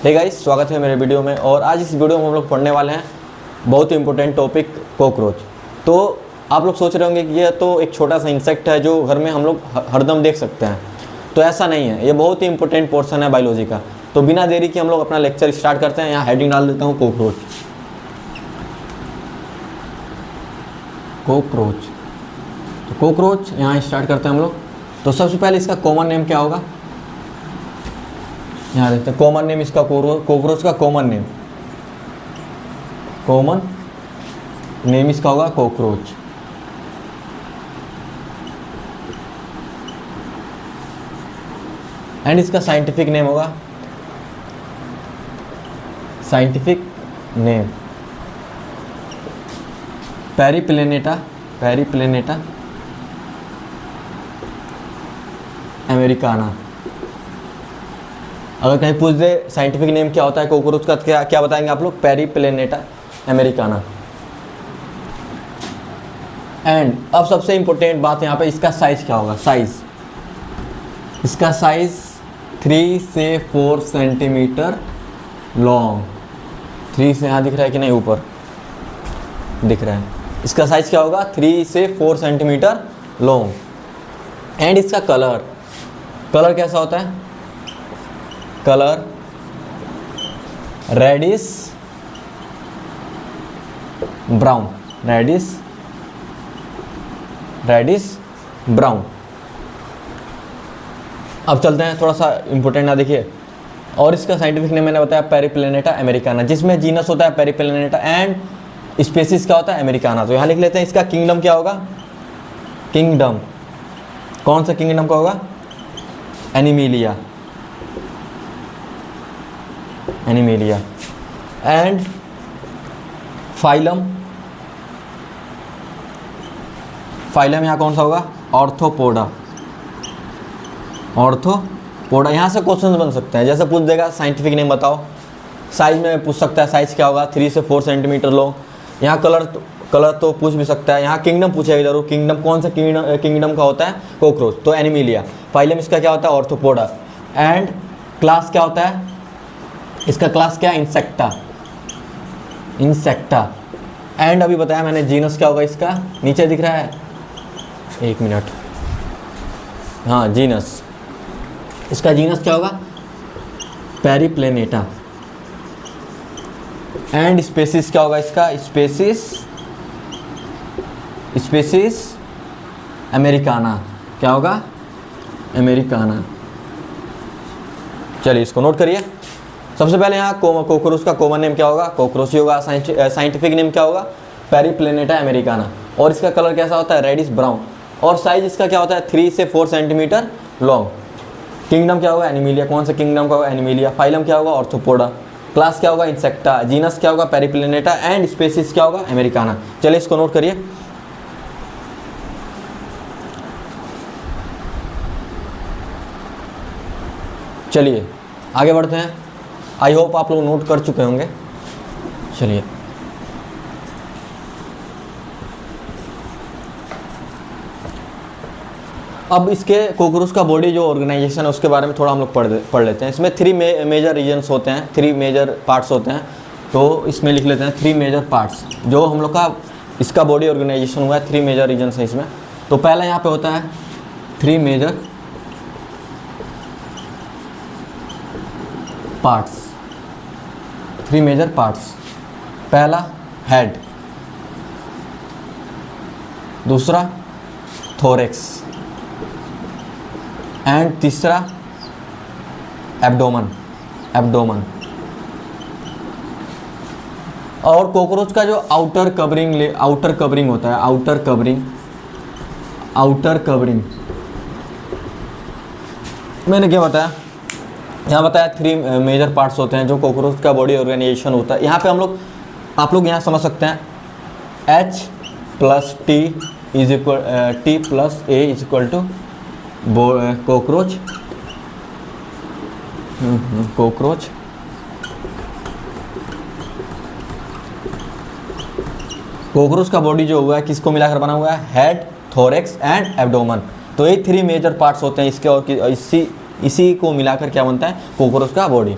Hey guys, स्वागत है मेरे वीडियो में। और आज इस वीडियो में हम लोग पढ़ने वाले हैं बहुत ही इंपॉर्टेंट टॉपिक, कॉकरोच। तो आप लोग सोच रहे होंगे कि यह तो एक छोटा सा इंसेक्ट है जो घर में हम लोग हरदम देख सकते हैं। तो ऐसा नहीं है, ये बहुत ही इंपॉर्टेंट पोर्शन है बायोलॉजी का। तो बिना देरी के हम लोग अपना लेक्चर स्टार्ट करते हैं। यहाँ हेडिंग डाल देता हूँ, कॉकरोच। कॉकरोच, तो कॉकरोच यहाँ स्टार्ट करते हैं हम लोग। तो सबसे पहले इसका कॉमन नेम क्या होगा, यहाँ देखते हैं। कॉमन नेम इसका कॉकरोच का कॉमन नेम इसका होगा कॉकरोच। एंड इसका साइंटिफिक नेम होगा, साइंटिफिक नेम पेरिप्लेनेटा अमेरिकाना। अगर कहीं पूछ दे साइंटिफिक नेम क्या होता है कॉकरोच का, क्या बताएंगे आप लोग? पेरिप्लेनेटा अमेरिकाना। एंड अब सबसे इंपॉर्टेंट बात यहाँ पे, इसका साइज क्या होगा? इसका साइज 3 से 4 सेंटीमीटर लॉन्ग। 3 से यहाँ दिख रहा है कि नहीं? ऊपर दिख रहा है। इसका साइज क्या होगा? 3 से 4 सेंटीमीटर लॉन्ग। एंड इसका कलर कैसा होता है? Colour reddish brown, reddish brown. अब चलते हैं, थोड़ा सा इंपॉर्टेंट ना देखिए। और इसका साइंटिफिक नेम मैंने बताया पेरिप्लेनेटा अमेरिकाना, जिसमें जीनस होता है पेरिप्लेनेटा एंड स्पेसीज क्या होता है? अमेरिकाना। तो यहाँ लिख लेते हैं। इसका किंगडम क्या होगा? किंगडम कौन सा किंगडम का होगा? एनिमिलिया। एंड फाइलम यहाँ कौन सा होगा? ऑर्थोपोडा। यहाँ से क्वेश्चन बन सकते हैं। जैसे पूछ देगा साइंटिफिक नेम बताओ, साइज में पूछ सकता है, साइज क्या होगा? 3 से 4 सेंटीमीटर लॉन्ग। यहाँ कलर तो पूछ भी सकता है। यहाँ किंगडम पूछेगा जरूर, किंगडम कौन सा किंगडम का होता है? कॉकरोच, तो एनिमिलिया। फाइलम इसका क्या होता है? ऑर्थोपोडा। एंड क्लास क्या होता है इसका? क्लास क्या है? इंसेक्टा। एंड अभी बताया मैंने जीनस क्या होगा इसका, नीचे दिख रहा है, 1 मिनट। हाँ, जीनस, इसका जीनस क्या होगा? पेरिप्लेनेटा। एंड स्पेसीज क्या होगा इसका? Species Americana. क्या होगा? अमेरिकाना। चलिए इसको नोट करिए। सबसे पहले यहाँ कॉकरोच का कॉमन नेम क्या होगा? कॉकरोच ही होगा। साइंटिफिक नेम क्या होगा? पेरिप्लेनेटा अमेरिकाना। और इसका कलर कैसा होता है? Reddish brown. और साइज इसका क्या होता है? 3 से 4 सेंटीमीटर लॉन्ग। किंगडम क्या होगा? एनिमिलिया। कौन सा किंगडम का होगा? एनिमिलिया। फाइलम क्या होगा? ऑर्थोपोडा। क्लास क्या होगा? इंसेक्टा। जीनस क्या होगा? पेरिप्लेनेटा। एंड स्पेसीज क्या होगा? अमेरिकाना। चलिए इसको नोट करिए। चलिए आगे बढ़ते हैं। आई होप आप लोग नोट कर चुके होंगे। चलिए अब इसके कॉकरोच का बॉडी जो ऑर्गेनाइजेशन है उसके बारे में थोड़ा हम लोग पढ़ लेते हैं। इसमें 3 मेजर रीजन्स होते हैं, 3 मेजर पार्ट्स होते हैं। तो इसमें लिख लेते हैं 3 मेजर पार्ट्स जो हम लोग का इसका बॉडी ऑर्गेनाइजेशन हुआ है। 3 मेजर रीजन्स है इसमें। तो पहला यहाँ पे होता है 3 मेजर पार्ट्स। पहला हेड, दूसरा थोरेक्स एंड तीसरा एब्डोमन। और कॉकरोच का जो आउटर कवरिंग होता है, आउटर कवरिंग मैंने क्या बताया? यहाँ बताया 3 मेजर पार्ट्स होते हैं जो कॉकरोच का बॉडी ऑर्गेनाइजेशन होता है। यहाँ पे आप लोग यहाँ समझ सकते हैं H + T + A = cockroach. Cockroach का बॉडी जो हुआ है किसको मिलाकर बना हुआ है? Head, thorax and abdomen. तो ये 3 मेजर पार्ट्स होते हैं इसके, और इसी को मिलाकर क्या बनता है? कॉकरोच का बॉडी।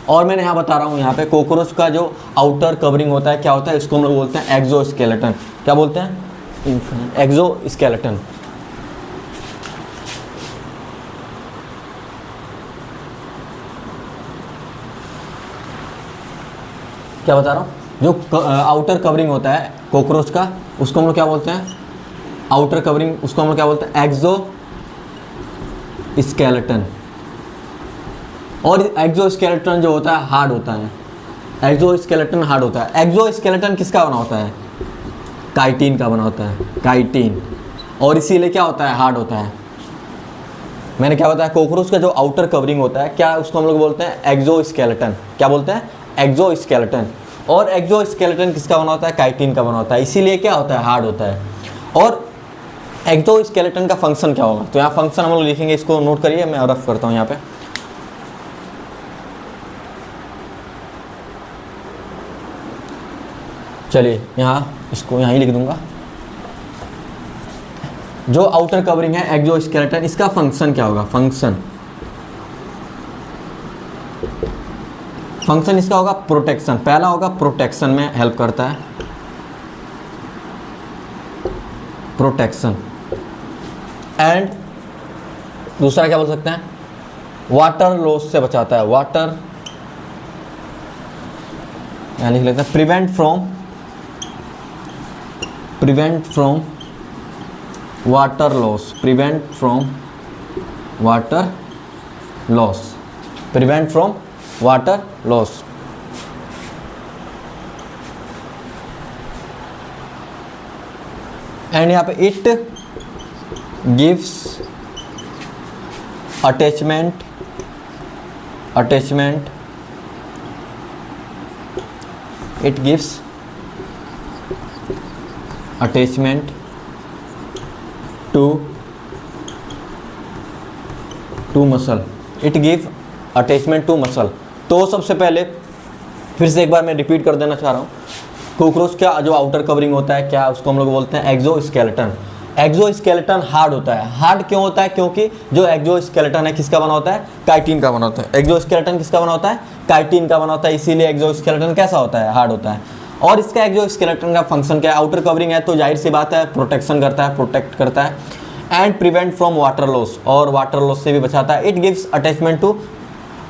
और मैंने यहाँ बता रहा हूँ, यहाँ पे कॉकरोच का जो आउटर कवरिंग होता है क्या होता है, इसको हम लोग बोलते हैं एक्सोस्केलेटन। क्या बोलते हैं? एक्सोस्केलेटन। क्या बता रहा हूँ, जो आउटर कवरिंग होता है कॉकरोच का, उसको हम लोग क्या बोलते हैं? आउटर कवरिंग, उसको हम लोग क्या बोलते हैं? एक्सोस्केलेटन। और एक्सोस्केलेटन जो होता है हार्ड होता है, एक्सोस्केलेटन हार्ड होता है। एक्सोस्केलेटन किसका बना होता है? काइटिन का बना होता है, काइटिन। और इसीलिए क्या होता है? हार्ड होता है। मैंने क्या बताया, कॉकरोच का जो आउटर कवरिंग होता है क्या, उसको हम लोग बोलते हैं एक्सोस्केलेटन। क्या बोलते हैं? एक्सोस्केलेटन। और एक्सोस्केलेटन किसका बना होता है? काइटिन का बना होता है, इसीलिए क्या होता है? हार्ड होता है। और एक्सोस्केलेटन का फंक्शन क्या होगा, तो यहाँ फंक्शन हम लोग लिखेंगे, इसको नोट करिए, मैं रफ करता हूँ यहाँ पे। चलिए यहाँ इसको यहाँ ही लिख दूंगा। जो आउटर कवरिंग है एक्सोस्केलेटन, इसका फंक्शन क्या होगा? फंक्शन इसका होगा प्रोटेक्शन। पहला होगा प्रोटेक्शन में हेल्प करता है, प्रोटेक्शन। एंड दूसरा क्या बोल सकते हैं? वाटर लॉस से बचाता है, वाटर, यहाँ लिख लेते हैं prevent from water loss, prevent from water loss. And यहाँ पे it gives attachment it gives attachment to muscle, it give attachment to muscle। तो सबसे पहले फिर से एक बार मैं रिपीट कर देना चाह रहा हूँ, कॉकरोच का जो आउटर कवरिंग होता है क्या, उसको हम लोग बोलते हैं एक्सोस्केलेटन। एक्सोस्केलेटन हार्ड होता है। हार्ड क्यों होता है? क्योंकि जो एक्सोस्केलेटन है किसका बना होता है? काइटिन का बना होता है। एक्सोस्केलेटन किसका बना होता है? काइटिन का बना होता है, इसीलिए एक्सोस्केलेटन कैसा होता है? हार्ड होता है। और इसका एक्सोस्केलेटन का फंक्शन क्या है? आउटर कवरिंग है तो जाहिर सी बात है प्रोटेक्शन करता है, प्रोटेक्ट करता है। And prevent from water loss, और वाटर लॉस से भी बचाता है। It gives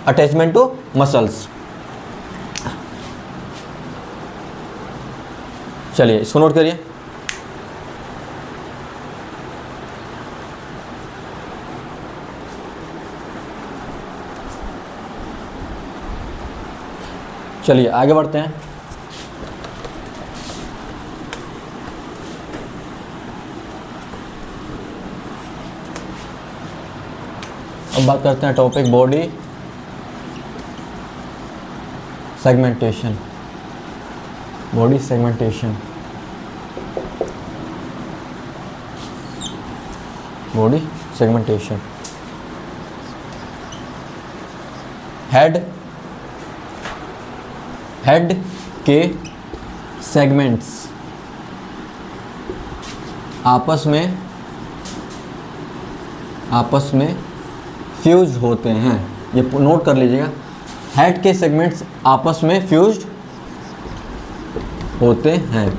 attachment to muscles. चलिए इसको नोट करिए। चलिए आगे बढ़ते हैं। अब बात करते हैं topic body segmentation. Body segmentation, body segmentation. Head के सेगमेंट्स आपस में फ्यूज होते हैं। ये नोट कर लीजिएगा, हेड के सेगमेंट्स आपस में फ्यूज्ड होते हैं।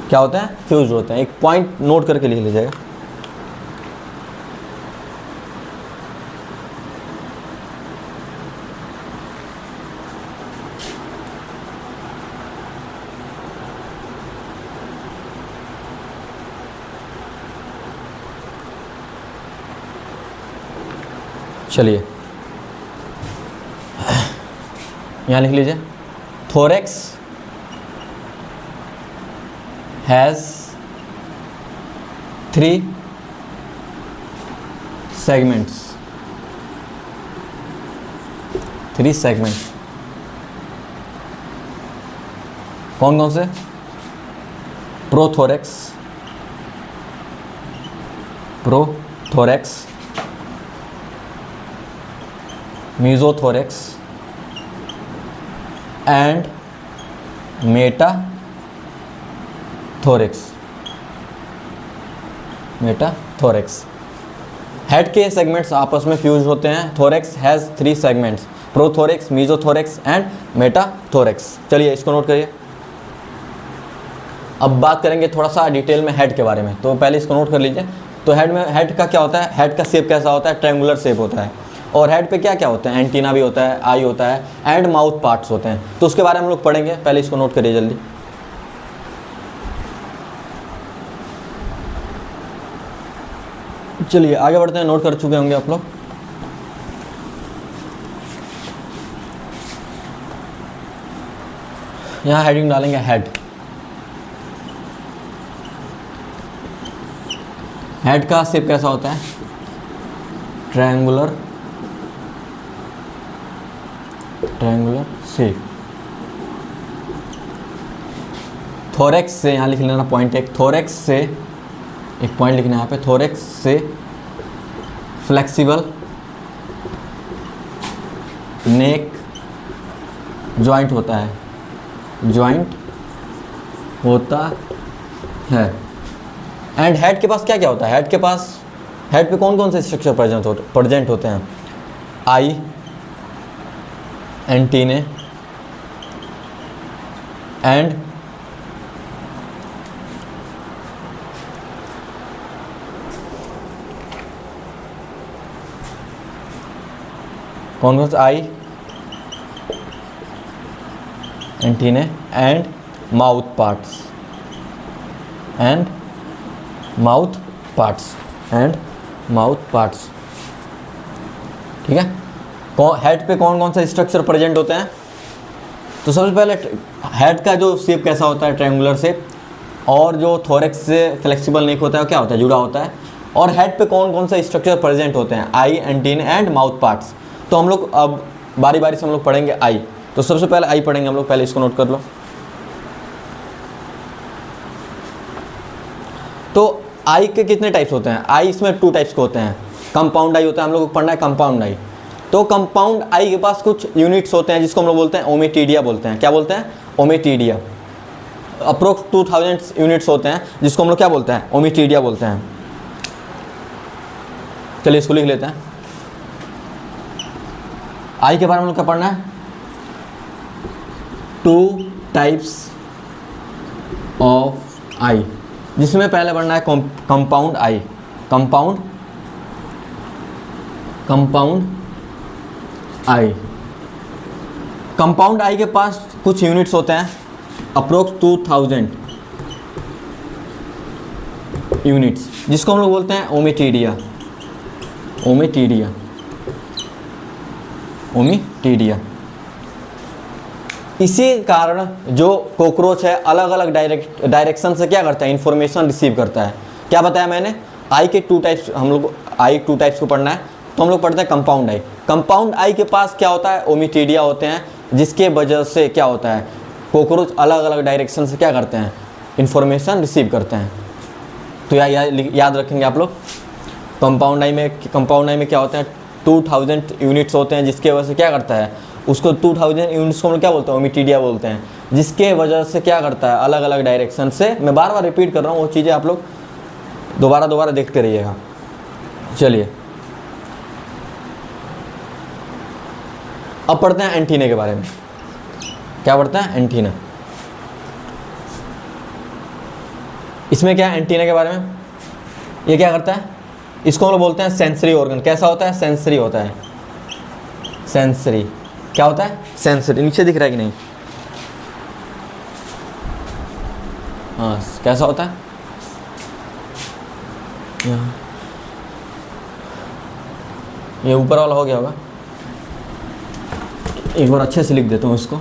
क्या होता है? फ्यूज होते हैं। एक पॉइंट नोट करके लिख लीजिएगा। चलिए यहाँ लिख लीजिए, थोरेक्स हैज़ 3 segments, 3 segments। कौन कौन से? Prothorax, mesothorax and metathorax. Head के सेगमेंट्स आपस में फ्यूज होते हैं। Thorax has 3 segments, prothorax, mesothorax and metathorax. चलिए इसको नोट करिए। अब बात करेंगे थोड़ा सा डिटेल में हेड के बारे में, तो पहले इसको नोट कर लीजिए। तो हेड का क्या होता है, हेड का शेप कैसा होता है, ट्रायंगुलर शेप होता है। और हेड पे क्या क्या होता है, एंटीना भी होता है, आई होता है एंड माउथ पार्ट्स होते हैं। तो उसके बारे में हम लोग पढ़ेंगे, पहले इसको नोट करिए जल्दी। चलिए आगे बढ़ते हैं, नोट कर चुके होंगे आप लोग। यहाँ हेडिंग डालेंगे हेड। हेड का शेप कैसा होता है, ट्रायंगुलर शेप। थोरेक्स से, यहाँ लिख लेना पॉइंट एक, थोरेक्स से एक पॉइंट लिखना है यहाँ पे, थोरेक्स से फ्लेक्सिबल नेक जॉइंट होता है, जॉइंट होता है। एंड हेड के पास क्या क्या होता है, हेड पे कौन कौन से स्ट्रक्चर प्रेजेंट होते हैं, आई, एंटीने एंड कौन कौन से, eye, antennae and mouth parts and mouth parts. ठीक है। हेड पे कौन कौन से स्ट्रक्चर प्रेजेंट होते हैं, तो सबसे पहले हेड का जो शेप कैसा होता है, ट्रायंगुलर शेप। और जो थोरेक्स से फ्लेक्सिबल नेक होता है क्या होता है, जुड़ा होता है। और हेड पे कौन कौन से स्ट्रक्चर प्रेजेंट होते हैं, आई, एंटीने एंड माउथ पार्ट्स। तो हम लोग अब बारी बारी से हम लोग पढ़ेंगे आई। तो सबसे पहले आई पढ़ेंगे हम लोग, पहले इसको नोट कर लो। तो आई के कितने टाइप्स होते हैं, आई इसमें 2 टाइप्स के होते हैं। कंपाउंड आई होता है, हम लोग को पढ़ना है कंपाउंड आई। तो कंपाउंड आई के पास कुछ यूनिट्स होते हैं जिसको हम लोग बोलते हैं ओमेटीडिया बोलते हैं। क्या बोलते हैं, ओमेटीडिया। अप्रोक्स 2000 यूनिट्स होते हैं जिसको हम लोग क्या बोलते हैं, ओमेटीडिया बोलते हैं। चलिए इसको लिख लेते हैं। आई के बारे में क्या पढ़ना है, 2 टाइप्स ऑफ आई, जिसमें पहले पढ़ना है कंपाउंड आई। कंपाउंड आई, कंपाउंड आई के पास कुछ यूनिट्स होते हैं, अप्रोक्स 2000 यूनिट्स, जिसको हम लोग बोलते हैं ओमेटीडिया। इसी कारण जो कॉकरोच है अलग अलग डायरेक्शन से क्या करता है, इंफॉर्मेशन रिसीव करता है। क्या बताया मैंने, आई के 2 टाइप्स, हम लोग आई 2 टाइप्स को पढ़ना है। तो हम लोग पढ़ते हैं कंपाउंड आई। कंपाउंड आई के पास क्या होता है, ओमेटीडिया होते हैं, जिसके वजह से क्या होता है, कॉकरोच अलग अलग डायरेक्शन से क्या करते हैं, इंफॉर्मेशन रिसीव करते हैं। तो याद रखेंगे आप लोग। कंपाउंड आई में क्या होते हैं, 2000 यूनिट्स होते हैं, जिसके वजह से क्या करता है, उसको 2000 यूनिट्स को हम लोग क्या बोलते हैं, ओमेटीडिया बोलते हैं, जिसके वजह से क्या करता है, अलग अलग डायरेक्शन से। मैं बार बार रिपीट कर रहा हूँ, वो चीज़ें आप लोग दोबारा देखते रहिएगा। चलिए अब पढ़ते हैं एंटीने के बारे में। क्या पढ़ते हैं, एंटीना। इसमें क्या है, एंटीना के बारे में, ये क्या करता है, इसको हम लोग बोलते हैं सेंसरी ऑर्गन। कैसा होता है, सेंसरी होता है। सेंसरी क्या होता है, सेंसरी। नीचे दिख रहा है कि नहीं, हाँ कैसा होता है, ये ऊपर वाला हो गया होगा, एक बार अच्छे से लिख देता हूँ इसको।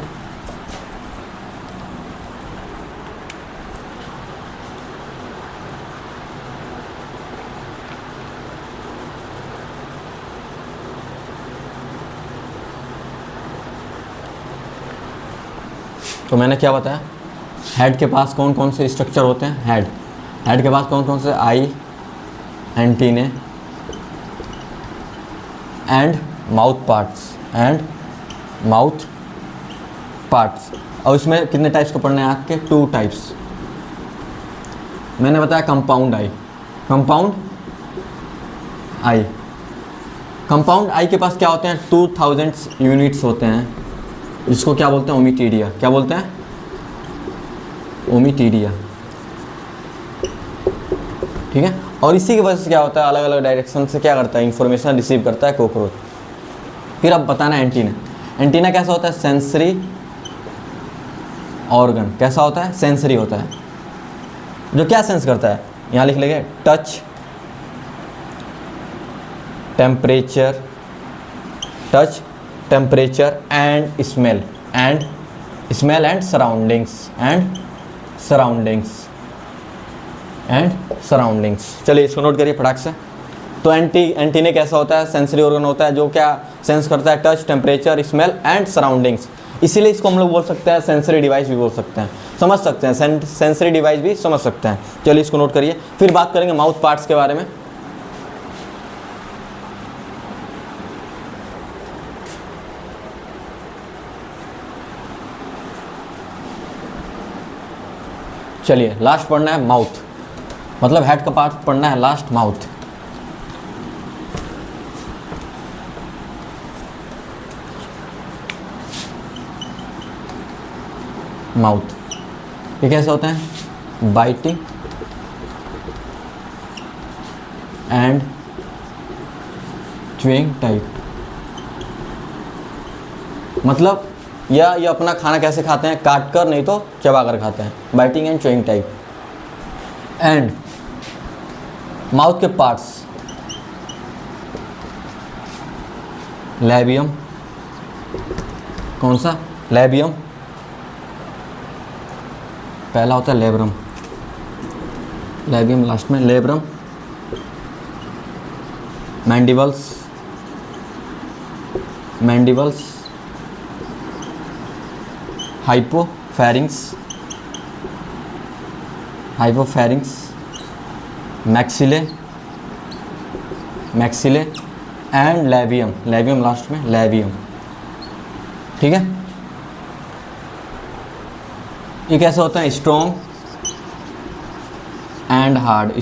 तो मैंने क्या बताया, हेड के पास कौन कौन से स्ट्रक्चर होते हैं, हेड के पास कौन कौन से, eye, antennae and mouth parts. और इसमें कितने टाइप्स को पढ़ना है आपके, 2 टाइप्स। मैंने बताया कंपाउंड आई कंपाउंड आई के पास क्या होते हैं, 2000 यूनिट्स होते हैं, जिसको क्या बोलते हैं, ओमिटीडिया। क्या बोलते हैं, ओमिटीडिया। ठीक है, और इसी की वजह से क्या होता है, अलग अलग डायरेक्शन से क्या करता है, इंफॉर्मेशन रिसीव करता है कॉकरोच। फिर अब बताना एंटीना। एंटीना कैसा होता है, सेंसरी ऑर्गन। कैसा होता है, सेंसरी होता है, जो क्या सेंस करता है, यहाँ लिख लेंगे touch, temperature, touch, temperature and smell, and surroundings. चलिए इसको नोट करिए फटाक से। तो एंटीने कैसा होता है, सेंसरी ऑर्गन होता है, जो क्या सेंस करता है, touch, temperature, smell and surroundings. इसीलिए इसको हम लोग बोल सकते हैं सेंसरी डिवाइस भी बोल सकते हैं, समझ सकते हैं, सेंसरी डिवाइस भी समझ सकते हैं। चलिए इसको नोट करिए। फिर बात करेंगे माउथ पार्ट्स के बारे में। चलिए लास्ट पढ़ना है माउथ, मतलब हेड का पार्ट पढ़ना है लास्ट, माउथ। माउथ ये कैसे होते हैं, बाइटिंग एंड च्यूइंग टाइप। मतलब ये अपना खाना कैसे खाते हैं, काट कर, नहीं तो चबा कर खाते हैं, biting and chewing type. And mouth के पार्ट्स, लैबियम, कौन सा, लैबियम, पहला होता है लेब्रम, लैबियम लास्ट में, labrum, mandibles, hypopharynx, maxillae and labium last में, लैबियम। ठीक है, ये कैसे होता है, strong and hard,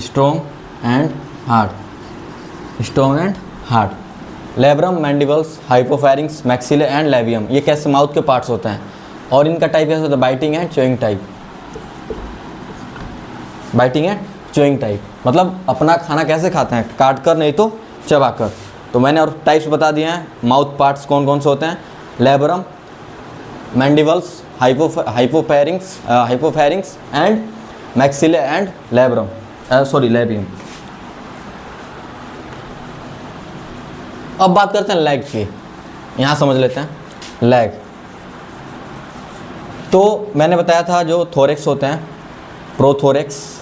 labrum, mandibles, hypopharynx, maxillae and labium. ये कैसे माउथ के पार्ट्स होते हैं, और इनका टाइप कैसे होता है, बाइटिंग एंड च्यूइंग टाइप। मतलब अपना खाना कैसे खाते हैं, काट कर, नहीं तो चबा कर। तो मैंने और टाइप्स बता दिए हैं, माउथ पार्ट्स कौन कौन से होते हैं, labrum, mandibles, hypopharynx and maxillae and labium. अब बात करते हैं लेग की, यहाँ समझ लेते हैं लेग। तो मैंने बताया था जो थोरेक्स होते हैं, प्रोथोरेक्स,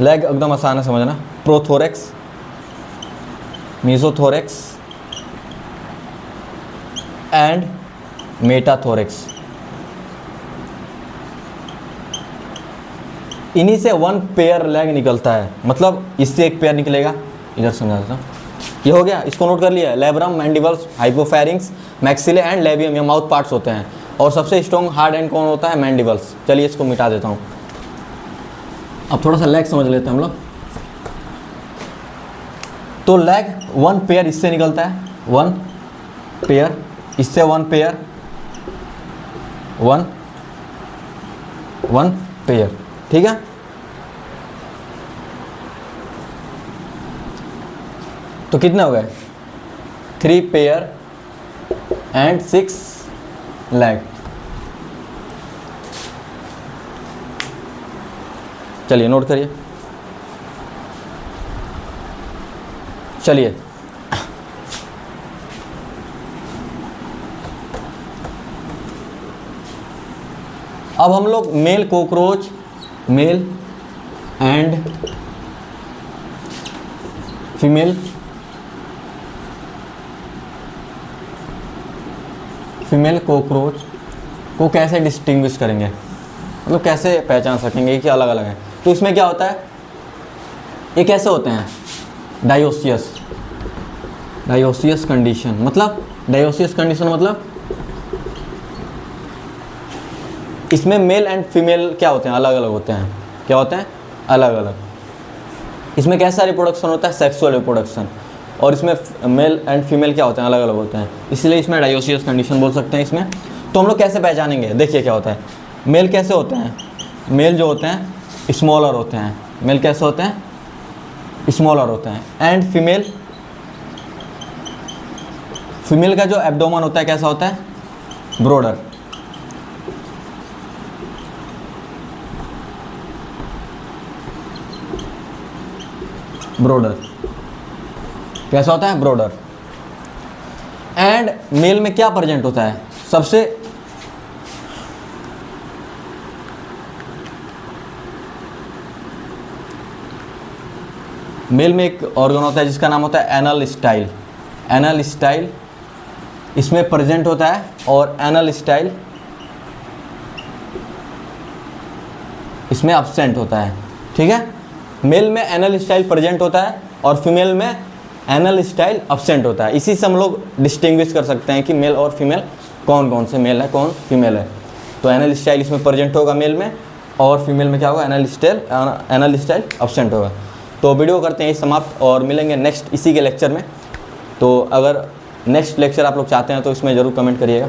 लेग एकदम आसान है समझना, प्रोथोरेक्स, मीजोथोरेक्स एंड मेटाथोरेक्स। इन्हीं से वन पेयर लेग निकलता है, मतलब इससे एक पेयर निकलेगा। इधर समझा देता हूँ, ये हो गया, इसको नोट कर लिया, labrum, mandibles, hypopharynx, maxillae and labium, ये माउथ पार्ट्स होते हैं। और सबसे स्ट्रॉन्ग हार्ड एंड कौन होता है, मैंडिबल्स। चलिए इसको मिटा देता हूँ। अब थोड़ा सा लेग समझ लेते हैं हम लोग। तो लेग वन पेयर इससे निकलता है, वन पेयर, इससे वन पेयर, वन पेयर। ठीक है, तो कितने हो गए, 3 पेयर एंड 6 लेग। चलिए नोट करिए। चलिए अब हम लोग male cockroach, male and female cockroach को कैसे डिस्टिंग्विश करेंगे, मतलब कैसे पहचान सकेंगे कि अलग अलग है। तो इसमें क्या होता है, ये कैसे होते हैं, डायोसियस कंडीशन। मतलब डायोसियस कंडीशन मतलब इसमें मेल एंड फीमेल क्या होते हैं, अलग अलग होते हैं। क्या होते हैं, अलग अलग। इसमें कैसा रिप्रोडक्शन होता है, सेक्सुअल रिप्रोडक्शन, और इसमें मेल एंड फीमेल क्या होते हैं, अलग अलग होते हैं, इसलिए इसमें डायोसियस कंडीशन बोल सकते हैं इसमें। तो हम लोग कैसे पहचानेंगे, देखिए क्या होता है, मेल कैसे होते हैं, मेल जो होते हैं स्मॉलर होते हैं, मेल कैसे होते हैं, स्मॉलर होते हैं, एंड फीमेल, फीमेल का जो एब्डोमेन होता है कैसा होता है, ब्रॉडर। ब्रॉडर कैसा होता है, ब्रॉडर। एंड मेल में क्या प्रेजेंट होता है, सबसे मेल में एक ऑर्गन होता है जिसका नाम होता है एनल स्टाइल। एनल स्टाइल इसमें प्रेजेंट होता है, और एनल स्टाइल इसमें अब्सेंट होता है, ठीक है। मेल में एनल स्टाइल प्रेजेंट होता है और फीमेल में एनल स्टाइल अब्सेंट होता है। इसी से हम लोग डिस्टिंग्विश कर सकते हैं कि मेल और फीमेल कौन कौन से मेल है, कौन फीमेल है। तो एनल स्टाइल इसमें प्रेजेंट होगा मेल में, और फीमेल में क्या होगा, एनल स्टाइल अब्सेंट होगा। तो वीडियो करते हैं समाप्त, और मिलेंगे नेक्स्ट इसी के लेक्चर में। तो अगर नेक्स्ट लेक्चर आप लोग चाहते हैं तो इसमें ज़रूर कमेंट करिएगा।